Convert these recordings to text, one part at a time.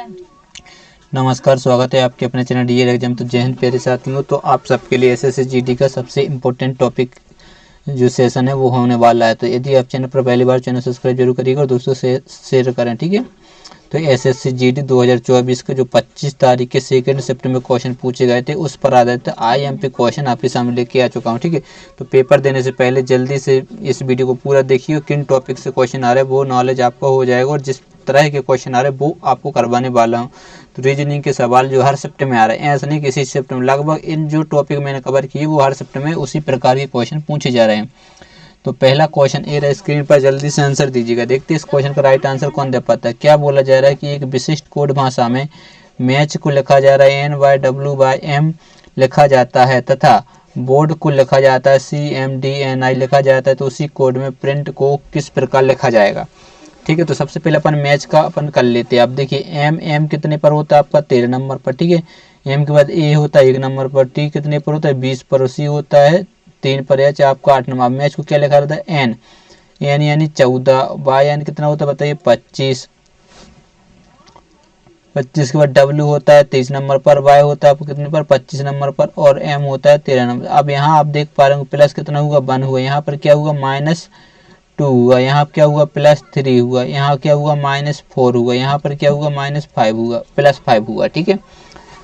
नमस्कार, स्वागत है आपके अपने चैनल डीएल एग्जाम। तो जय हिंद प्यारे साथियों। तो आप सबके लिए एसएससी जीडी का सबसे इम्पोर्टेंट टॉपिक जो सेशन है वो होने वाला है। तो यदि आप चैनल पर पहली बार, चैनल सब्सक्राइब जरूर करिएगा और दोस्तों से शेयर करें, ठीक है। तो एसएससी जीडी 2024 के जो 25 तारीख के 2 सितंबर क्वेश्चन पूछे गए थे उस पर आधारित आईएमपी क्वेश्चन आपके सामने लेके आ चुका हूँ, ठीक है। तो पेपर देने से पहले जल्दी से इस वीडियो को पूरा देखिए, किन टॉपिक से क्वेश्चन आ रहे हैं वो नॉलेज आपको हो जाएगा, और जिस तरह के क्वेश्चन आ रहे हैं वो आपको करवाने वाला हूँ। तो रीजनिंग के सवाल जो हर शिफ्ट में आ रहे हैं, ऐसा नहीं किसी शिफ्ट में, लगभग इन जो टॉपिक मैंने कवर किए वो हर शिफ्ट में उसी प्रकार के क्वेश्चन पूछे जा रहे हैं। तो पहला क्वेश्चन ए रहा, स्क्रीन पर जल्दी से आंसर दीजिएगा। देखते हैं इस क्वेश्चन का राइट आंसर कौन दे पाता है। क्या बोला जा रहा है कि एक विशिष्ट कोड भाषा में मैच को लिखा जा रहा है NYWM लिखा जाता है तथा बोर्ड को लिखा जाता है CMDNI लिखा जाता है, तो उसी कोड में प्रिंट को किस प्रकार लिखा जाएगा, ठीक है। तो सबसे पहले अपन मैच का अपन कर लेते हैं। आप देखिए M कितने पर होता है आपका 13 नंबर पर, ठीक है। M के बाद A होता है 1 नंबर पर, T कितने पर होता है 20 पर, C होता है 3 पर, H आपका 8 नंबर। मैच को क्या लिखा रहता है N यानी 14, Y यानी कितना होता है बताइए 25 के बाद W होता है 23 नंबर पर, Y होता है आपको कितने पर 25 नंबर पर, और M होता है 13 नंबर। अब यहाँ आप देख पा रहे हो प्लस कितना हुआ 1 हुआ, यहाँ पर क्या हुआ -2 हुआ, यहाँ क्या हुआ +3 हुआ, यहाँ क्या हुआ -4 हुआ, यहाँ पर क्या हुआ -5 हुआ, +5 हुआ, ठीक है।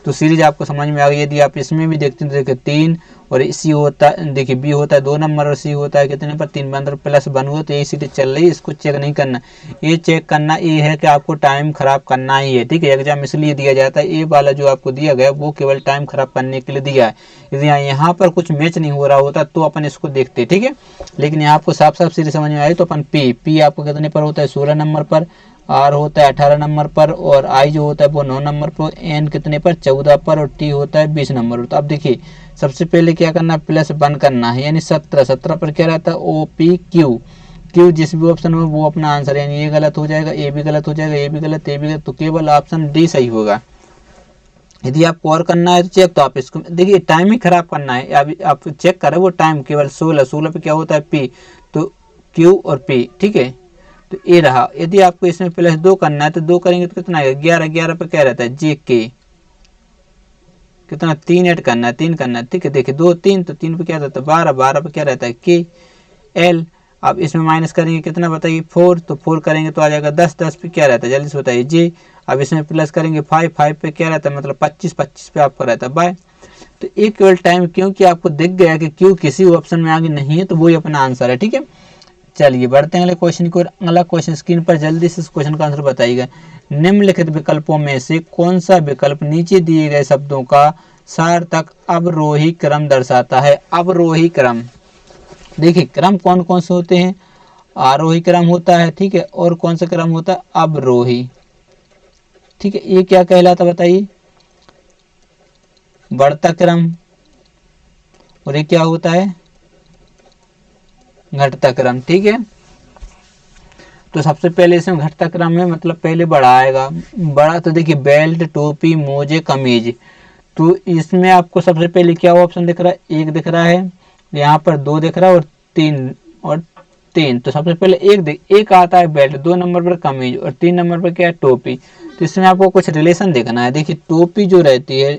तो सीरीज आपको समझ में आ गई। यदि आप इसमें भी देखते हैं तो देखिए 3 और सी होता है, देखिए बी होता है 2 नंबर और सी होता है कितने पर 3 नंबर, +1 हुआ। तो यही सीरीज चल रही है, इसको चेक नहीं करना। ये चेक करना ये है कि आपको टाइम खराब करना ही है, ठीक है। एग्जाम इसलिए दिया जाता है, ये वाला जो आपको दिया गया वो केवल टाइम खराब करने के लिए दिया है। यदि यहाँ पर कुछ मैच नहीं हो रहा होता तो अपन इसको देखते, ठीक है। लेकिन यहाँ आपको साफ साफ सीरीज समझ में आई। तो अपन पी आपको कितने पर होता है 16 नंबर पर, आर होता है 18 नंबर पर, और आई जो होता है वो 9 नंबर पर, एन कितने पर 14 पर, और टी होता है 20 नंबर पर। तो अब देखिए सबसे पहले क्या करना है +1 करना है, यानी 17 पर क्या रहता है OPQ जिस भी ऑप्शन में वो अपना आंसर, यानी ये गलत हो जाएगा, ए भी गलत हो जाएगा, ए भी गलत, ए भी गलत, तो केवल ऑप्शन डी सही होगा। यदि आपको और करना है तो चेक, तो आप इसको देखिए टाइम ही खराब करना है। अभी आप चेक करें वो टाइम केवल 16 पे क्या होता है पी, तो क्यू और पी, ठीक है। तो ये रहा। यदि आपको इसमें +2 करना है तो 2 करेंगे तो कितना आएगा 11 पे क्या रहता है JK, कितना 3 ऐड करना है, 3 करना है, ठीक है। देखिए 2 3 तो 3 पे क्या रहता है 12 पे क्या रहता है KL। अब इसमें माइनस करेंगे कितना बताइए 4, तो 4 करेंगे तो आ जाएगा 10 पे क्या रहता है जल्दी से बताइए J। अब इसमें प्लस करेंगे 5 पे क्या रहता है मतलब 25 पे आपका रहता है बाय। तो एक केवल टाइम क्योंकि आपको दिख गया कि क्यों किसी ऑप्शन में आगे नहीं है तो वही अपना आंसर है, ठीक है। चलिए बढ़ते हैं अगले क्वेश्चन की ओर। अगला क्वेश्चन स्क्रीन पर जल्दी से इस क्वेश्चन का आंसर बताइएगा। निम्नलिखित विकल्पों में से कौन सा विकल्प नीचे दिए गए शब्दों का सार्थक अवरोही क्रम दर्शाता है। अवरोही क्रम, देखिए क्रम कौन कौन से होते हैं, आरोही क्रम होता है, ठीक है, और कौन सा क्रम होता है अवरोही, ठीक है। ये क्या कहलाता बताइए बढ़ता क्रम, और ये क्या होता है घटता क्रम, ठीक है। तो सबसे पहले इसमें घटता क्रम में मतलब पहले बड़ा आएगा, बड़ा तो देखिए बेल्ट टोपी मोजे कमीज। तो इसमें आपको सबसे पहले क्या ऑप्शन दिख रहा है 1 दिख रहा है, यहाँ पर 2 दिख रहा है, और 3। तो सबसे पहले एक आता है बेल्ट, 2 नंबर पर कमीज, और 3 नंबर पर क्या है टोपी। तो इसमें आपको कुछ रिलेशन देखना है। देखिए टोपी जो रहती है,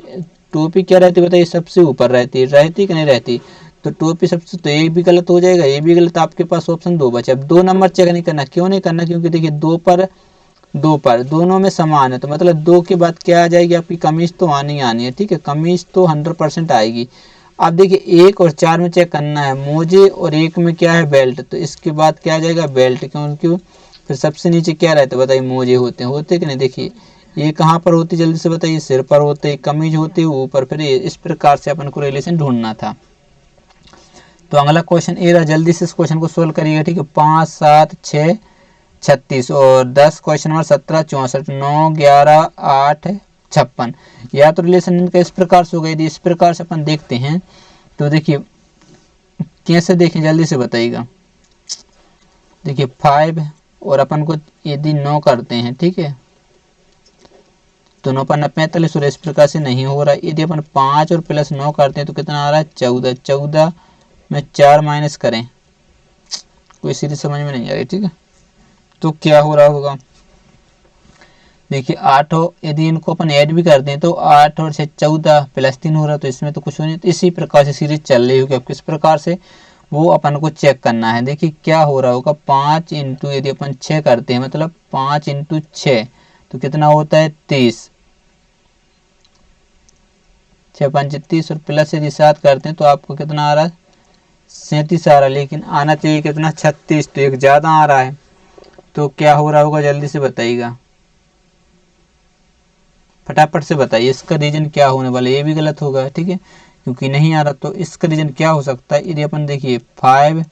टोपी क्या रहती है बताइए सबसे ऊपर रहती है कि नहीं रहती, तो टोपी सबसे, तो ये भी गलत हो जाएगा, ये भी गलत। आपके पास ऑप्शन 2 बचे। अब 2 नंबर चेक नहीं करना, क्यों नहीं करना, क्योंकि देखिए 2 पर दोनों में समान है, तो मतलब 2 के बाद क्या आ जाएगी आपकी कमीज तो आनी है, ठीक है। कमीज तो 100% आएगी। अब देखिए 1 और 4 में चेक करना है मोजे, और 1 में क्या है बेल्ट, तो इसके बाद क्या आ जाएगा बेल्ट, क्यों फिर सबसे नीचे क्या रहता है बताइए मोजे होते कि नहीं। देखिए ये कहाँ पर होती जल्दी से बताइए सिर पर होते, कमीज होती ऊपर, फिर इस प्रकार से अपन को रिलेशन ढूंढना था। तो अगला क्वेश्चन ए रहा, जल्दी से इस क्वेश्चन को सोल्व करिएगा, ठीक है। 5 7 6 36 और 10 क्वेश्चन नंबर 17 64 9 11 8 56। या तो रिलेशन इनका इस प्रकार से हो गई, इस प्रकार से अपन देखते हैं तो देखिए कैसे देखें जल्दी से बताइएगा। देखिए 5 और अपन को यदि 9 करते हैं, ठीक है, तो 9 पर 45 और इस प्रकार से नहीं हो रहा। यदि अपन 5 और +9 करते हैं तो कितना आ रहा है 14 में 4 माइनस करें, कोई सीरीज समझ में नहीं आ रही, ठीक है। तो क्या हो रहा होगा देखिए 8 हो, यदि इनको अपन ऐड भी करते हैं तो 8 और 6 14 प्लस 3 हो रहा, तो इसमें तो कुछ हो नहीं। तो इसी प्रकार से सीरीज चल रही होगी। अब किस प्रकार से वो अपन को चेक करना है। देखिए क्या हो रहा होगा, 5 इंटू यदि अपन 6 करते हैं, मतलब 5 इंटू 6 तो कितना होता है 30, 6 5 30, और प्लस यदि 7 करते हैं तो आपको कितना आ रहा है 37 आ रहा है, लेकिन आना चाहिए कितना 36, तो एक ज़्यादा आ रहा है। तो क्या हो रहा होगा जल्दी से बताइएगा, फटाफट से बताइए इसका रीजन क्या होने वाला है। ये भी गलत होगा, ठीक है, क्योंकि नहीं आ रहा। तो इसका रीजन क्या हो सकता है, यदि अपन देखिए 5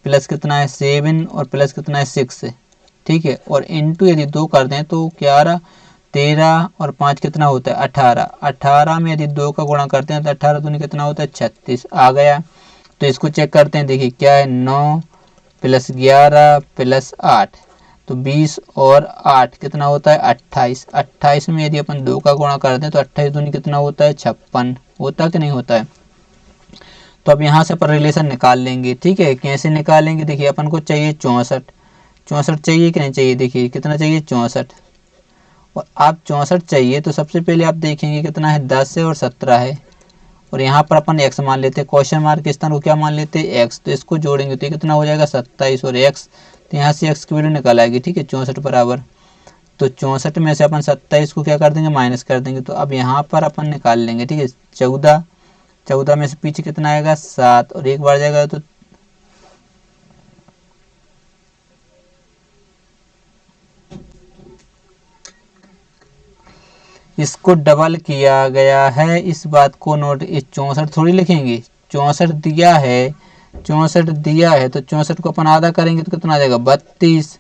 प्लस कितना है 7 और प्लस कितना है 6 है, ठीक है, और इंटू यदि 2 कर दें तो क्या आ रहा 13 और 5 कितना होता है 18, 18 में यदि 2 का गुणा करते हैं तो 18 दूनी कितना होता है 36 आ गया। तो इसको चेक करते हैं, देखिए क्या है 9 प्लस 11 प्लस 8, तो 20 और 8 कितना होता है 28, 28 में यदि अपन 2 का गुणा करते हैं तो 28 दूनी कितना होता है 56, होता कि नहीं होता है। तो अब यहाँ से अपन रिलेशन निकाल लेंगे, ठीक है। कैसे निकालेंगे, देखिए अपन को चाहिए 64, 64 चाहिए कि नहीं चाहिए, देखिए कितना चाहिए 64, और आप 64 चाहिए तो सबसे पहले आप देखेंगे कितना है 10 है और 17 है, और यहाँ पर अपन x मान लेते हैं, क्वेश्चन मार्क के स्थान को क्या मान लेते हैं x, तो इसको जोड़ेंगे तो ये कितना हो जाएगा 27 और x, तो यहाँ से x की वैल्यू निकल आएगी, ठीक है 64 बराबर। तो 64 में से अपन 27 को क्या कर देंगे माइनस कर देंगे, तो अब यहाँ पर अपन निकाल लेंगे, ठीक है 14, 14 में से पीछे कितना आएगा 7, और एक बार जाएगा तो इसको डबल किया गया है, इस बात को नोट, इस 64 थोड़ी लिखेंगे, 64 दिया है, 64 दिया है तो 64 को अपन आधा करेंगे तो कितना आ जाएगा 32,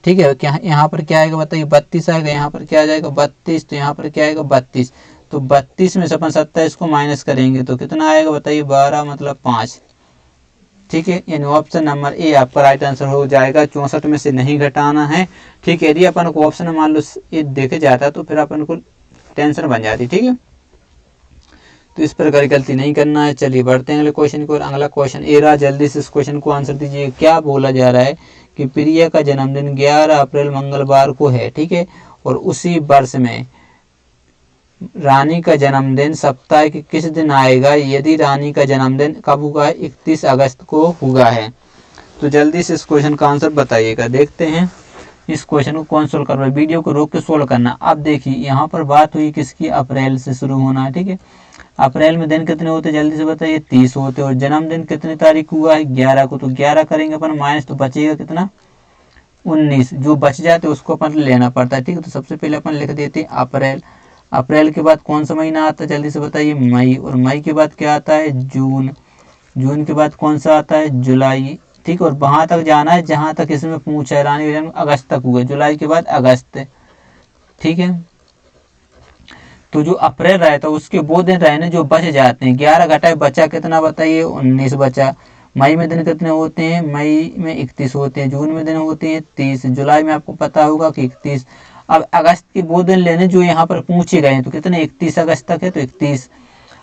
ठीक है। क्या यहाँ पर क्या आएगा बताइए 32 आएगा, यहाँ पर क्या आ जाएगा 32, तो यहाँ पर क्या आएगा 32, तो 32 में से अपन 27 को माइनस करेंगे तो कितना आएगा बताइए 12 मतलब 5, ठीक है। यानी ऑप्शन नंबर ए आपका राइट आंसर हो जाएगा, 64 में से नहीं घटाना है, ठीक है। यदि अपन को ऑप्शन मान लो ये देखे जाता तो फिर अपन को टेंशन बन जाती, ठीक है। तो इस प्रकार गलती नहीं करना है। चलिए बढ़ते हैं अगले क्वेश्चन को, और अगला क्वेश्चन ए रहा, जल्दी से इस क्वेश्चन को आंसर दीजिए। क्या बोला जा रहा है कि प्रिया का जन्मदिन 11 अप्रैल मंगलवार को है, ठीक है, और उसी वर्ष में रानी का जन्मदिन सप्ताह के किस दिन आएगा यदि रानी का जन्मदिन कब हुआ है 31 अगस्त को हुआ है। तो जल्दी से इस क्वेश्चन का आंसर बताइएगा। देखते हैं इस क्वेश्चन को कौन सोल्व कर रहा है, वीडियो को रोक के सोल्व करना। अब देखिए यहाँ पर बात हुई किसकी, अप्रैल से शुरू होना है, ठीक है। अप्रैल में दिन कितने होते जल्दी से बताइए 30 होते, और जन्मदिन कितनी तारीख हुआ है 11 को, तो 11 करेंगे अपन माइनस तो बचेगा कितना 19, जो बच जाते उसको अपन लेना पड़ता है, ठीक है। तो सबसे पहले अपन लिख देते हैं अप्रैल, अप्रैल के बाद कौन सा महीना आता है जल्दी से बताइए मई, और मई के बाद क्या आता है जून, जून के बाद कौन सा आता है जुलाई, ठीक है। और वहां तक जाना है जहां तक इसमें पूछा है रानी का जन्म अगस्त तक हुआ, जुलाई के बाद अगस्त, ठीक है। तो जो अप्रैल रहता है उसके वो दिन रहे ना जो बच जाते हैं, 11 घटाए बचा कितना बताइए 19 बचा। मई में दिन कितने होते हैं, मई में 31 होते हैं, जून में दिन होते हैं 30, जुलाई में आपको पता होगा कि 31। अब अगस्त के वो दिन लेने जो यहाँ पर पूछे गए हैं, तो कितने 31 अगस्त तक है तो 31।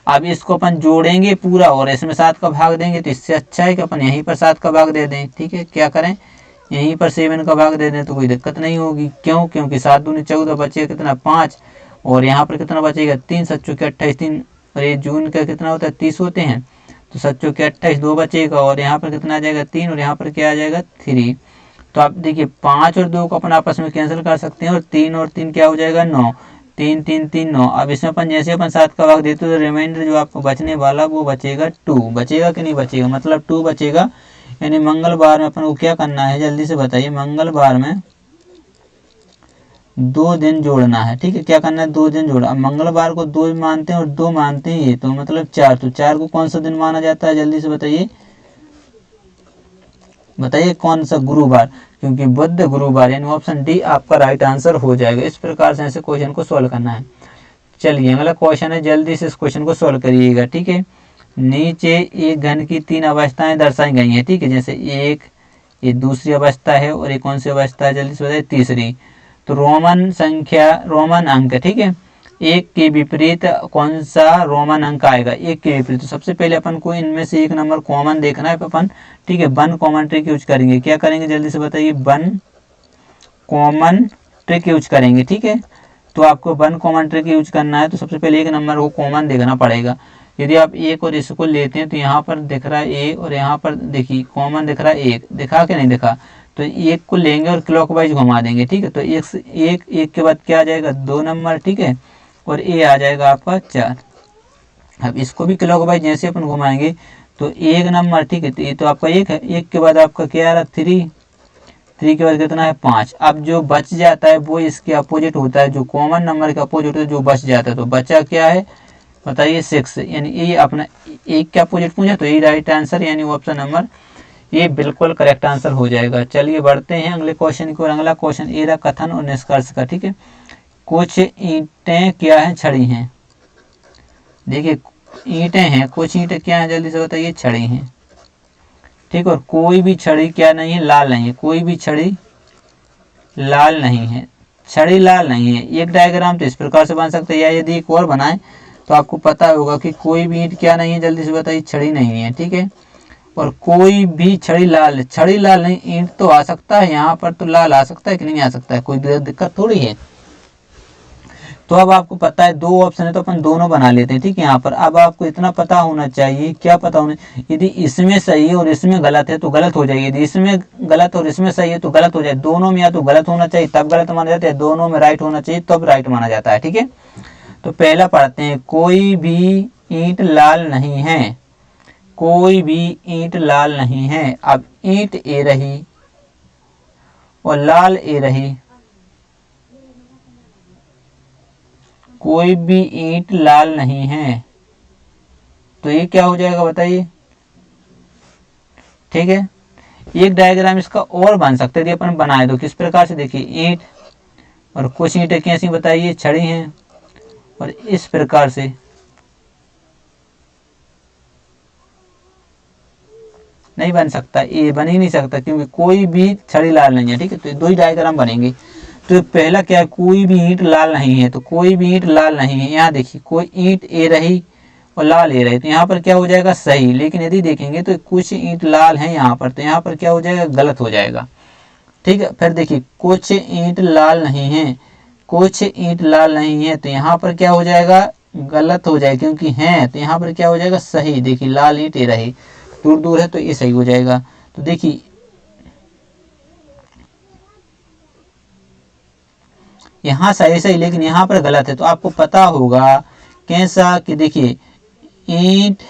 अब इसको अपन जोड़ेंगे पूरा और इसमें 7 का भाग देंगे, तो इससे अच्छा है कि अपन यहीं पर 7 का भाग दे दें, ठीक है। क्या करें यहीं पर 7 का भाग दे दें तो कोई दिक्कत नहीं होगी, क्यों, क्योंकि 7 दूनी 14 बचेगा कितना 5, और यहाँ पर कितना बचेगा 3, 7 चौके 28 3, और ये जून का कितना होता है 30 होते हैं, तो 7 चौके 28 2 बचेगा, और यहाँ पर कितना आ जाएगा 3, और यहाँ पर क्या आ जाएगा 3। तो आप देखिए 5 और 2 को अपन आपस में कैंसिल कर सकते हैं, और 3 और 3 क्या हो जाएगा 9, 3 3 3 9। अब इसमें अपन जैसे अपन 7 का भाग देते तो रिमाइंडर जो आपको बचने वाला वो बचेगा 2, बचेगा कि नहीं बचेगा, मतलब 2 बचेगा। यानी मंगलवार में अपन को क्या करना है जल्दी से बताइए, मंगलवार में 2 दिन जोड़ना है, ठीक है। क्या करना है 2 दिन जोड़ा, अब मंगलवार को 2 मानते हैं और 2 मानते हैं ये, तो मतलब 4, तो 4 को कौन सा दिन माना जाता है जल्दी से बताइए, बताइए कौन सा, गुरुवार, क्योंकि बुध गुरुवार, यानी ऑप्शन डी आपका राइट आंसर हो जाएगा। इस प्रकार से ऐसे क्वेश्चन को सॉल्व करना है। चलिए अगला क्वेश्चन है, जल्दी से इस क्वेश्चन को सॉल्व करिएगा, ठीक है। नीचे एक घन की 3 अवस्थाएं दर्शाई गई हैं, ठीक है, जैसे एक ये दूसरी अवस्था है, और एक कौन सी अवस्था है जल्दी से बताइए तीसरी। तो रोमन संख्या रोमन अंक, ठीक है, एक के विपरीत कौन सा रोमन अंक आएगा, एक के विपरीत। तो सबसे पहले अपन को इनमें से एक नंबर कॉमन देखना है अपन, ठीक है। 1 कॉमन ट्रिक यूज करेंगे, क्या करेंगे जल्दी से बताइए 1 कॉमन ट्रिक यूज करेंगे, ठीक है। तो आपको 1 कॉमन ट्रिक यूज करना है। तो सबसे पहले एक नंबर को कॉमन देखना पड़ेगा। यदि आप एक और इसको लेते हैं तो यहाँ पर दिख रहा है ए और यहाँ पर देखिए कॉमन दिख रहा है एक, दिखा के नहीं दिखा, तो एक को लेंगे और क्लॉकवाइज घुमा देंगे, ठीक है। तो एक के बाद क्या आ जाएगा 2 नंबर, ठीक है, और ए आ जाएगा आपका 4। अब इसको भी क्लॉकवाइज जैसे अपन घुमाएंगे तो 1 नंबर, ठीक है, तो ये तो आपका 1 है। 1 के बाद आपका क्या आ रहा 3, 3 के बाद कितना है 5। अब जो बच जाता है वो इसके अपोजिट होता है, जो कॉमन नंबर के अपोजिट होता है जो बच जाता है। तो बचा क्या है बताइए 6, यानी ये अपना एक के अपोजिट पूछा तो ये राइट आंसर, यानी ऑप्शन नंबर ये बिल्कुल करेक्ट आंसर हो जाएगा। चलिए बढ़ते हैं अगले क्वेश्चन की ओर। अगला क्वेश्चन ए रहा कथन और निष्कर्ष का, ठीक है। कुछ ईंटें क्या है छड़ी हैं। देखिए ईंटें हैं, कुछ ईंटें क्या है जल्दी से बताइए छड़ी हैं, ठीक। और कोई भी छड़ी क्या नहीं है लाल नहीं है, कोई भी छड़ी लाल नहीं है, छड़ी लाल नहीं है। एक डायग्राम तो इस प्रकार से बन सकता है, या यदि एक और बनाए तो आपको पता होगा कि कोई भी ईंट क्या नहीं है जल्दी से बताइए छड़ी नहीं है, ठीक है। और कोई भी छड़ी लाल, छड़ी लाल नहीं, ईंट तो आ सकता है यहाँ पर, तो लाल आ सकता है कि नहीं आ सकता है, कोई दिक्कत थोड़ी है। तो अब आपको पता है 2 ऑप्शन है तो अपन दोनों बना लेते हैं, ठीक है। यहाँ पर अब आपको इतना पता होना चाहिए, क्या पता होना, यदि इसमें सही है और इसमें गलत है तो गलत हो जाएगी, यदि इसमें गलत और इसमें सही है तो गलत हो जाए। दोनों में या तो गलत होना चाहिए तब गलत माना जाता है, दोनों में राइट होना चाहिए तब राइट माना जाता है, ठीक है। तो पहला पढ़ते हैं, कोई भी ईंट लाल नहीं है, कोई भी ईंट लाल नहीं है। अब ईंट ए रही और लाल ए रही, कोई भी ईंट लाल नहीं है, तो ये क्या हो जाएगा बताइए, ठीक है। एक डायग्राम इसका और बन सकते यदि अपन बनाए तो किस प्रकार से, देखिए ईंट और कुछ ईंटें कैसी बताइए छड़ी हैं, और इस प्रकार से नहीं बन सकता, ये बन ही नहीं सकता क्योंकि कोई भी छड़ी लाल नहीं है, ठीक है। तो 2 ही डायग्राम बनेंगे। तो पहला क्या है, कोई भी ईंट लाल नहीं है, तो कोई भी ईंट लाल नहीं है। यहाँ देखिए कोई ईंट ए रही और लाल ए रही, तो यहाँ पर क्या हो जाएगा सही। लेकिन यदि देखेंगे तो कुछ ईंट लाल है यहाँ पर, तो यहाँ पर क्या हो जाएगा गलत हो जाएगा, ठीक है। फिर देखिए कुछ ईंट लाल नहीं है, कुछ ईंट लाल नहीं है, तो यहाँ पर क्या हो जाएगा गलत हो जाएगा, क्योंकि है तो यहाँ पर क्या हो जाएगा सही। देखिए लाल ईंट ए रही, दूर दूर है तो ये सही हो जाएगा। तो देखिए यहाँ सही सही, लेकिन यहाँ पर गलत है। तो आपको पता होगा कैसा कि देखिए ईंट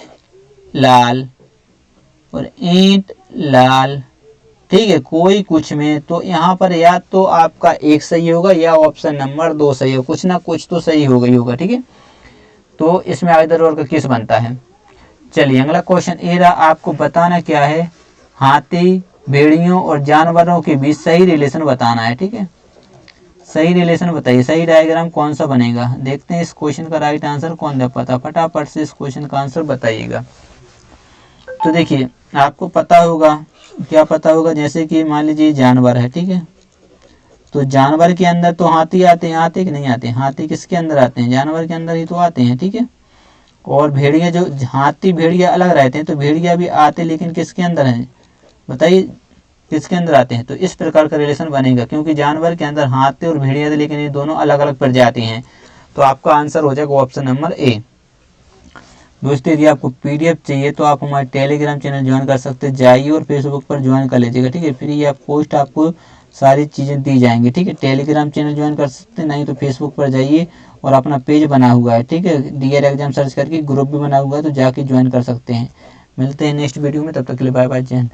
लाल और ईंट लाल, ठीक है, कोई कुछ में, तो यहाँ पर या तो आपका एक सही होगा या ऑप्शन नंबर 2 सही होगा, कुछ ना कुछ तो सही हो गई होगा, ठीक है। तो इसमें आइदर और का केस बनता है। चलिए अगला क्वेश्चन ए रहा, आपको बताना क्या है, हाथी भेड़ियों और जानवरों के बीच सही रिलेशन बताना है, ठीक है। सही रिलेशन बताइए, सही डायग्राम कौन सा बनेगा। देखते हैं इस क्वेश्चन का राइट आंसर कौन दे पाता, फटाफट से इस क्वेश्चन का आंसर बताइएगा। तो देखिए आपको पता होगा, क्या पता होगा, जैसे कि मान लीजिए जानवर है, ठीक है। तो जानवर के अंदर तो हाथी आते हैं, आते कि नहीं आते, हाथी किसके अंदर आते हैं, जानवर के अंदर ही तो आते हैं, ठीक है। और भेड़िया, जो हाथी भेड़िया अलग रहते हैं, तो भेड़िया भी आते लेकिन किसके अंदर है बताइए, किसके अंदर आते हैं। तो इस प्रकार का रिलेशन बनेगा, क्योंकि जानवर के अंदर हाथी और भेड़िया थे लेकिन ये दोनों अलग अलग प्रजाति हैं। तो आपका आंसर हो जाएगा ऑप्शन नंबर ए। दोस्तों यदि आपको पीडीएफ चाहिए तो आप हमारे टेलीग्राम चैनल ज्वाइन कर सकते हैं, जाइए और फेसबुक पर ज्वाइन कर लीजिएगा, ठीक है। फ्री या पोस्ट आपको सारी चीज़ें दी जाएंगी, ठीक है। टेलीग्राम चैनल ज्वाइन कर सकते हैं, नहीं तो फेसबुक पर जाइए और अपना पेज बना हुआ है, ठीक है, डीआर एग्जाम सर्च करके ग्रुप भी बना हुआ है, तो जाके ज्वाइन कर सकते हैं। मिलते हैं नेक्स्ट वीडियो में, तब तक के लिए बाय बाय, जय हिंद।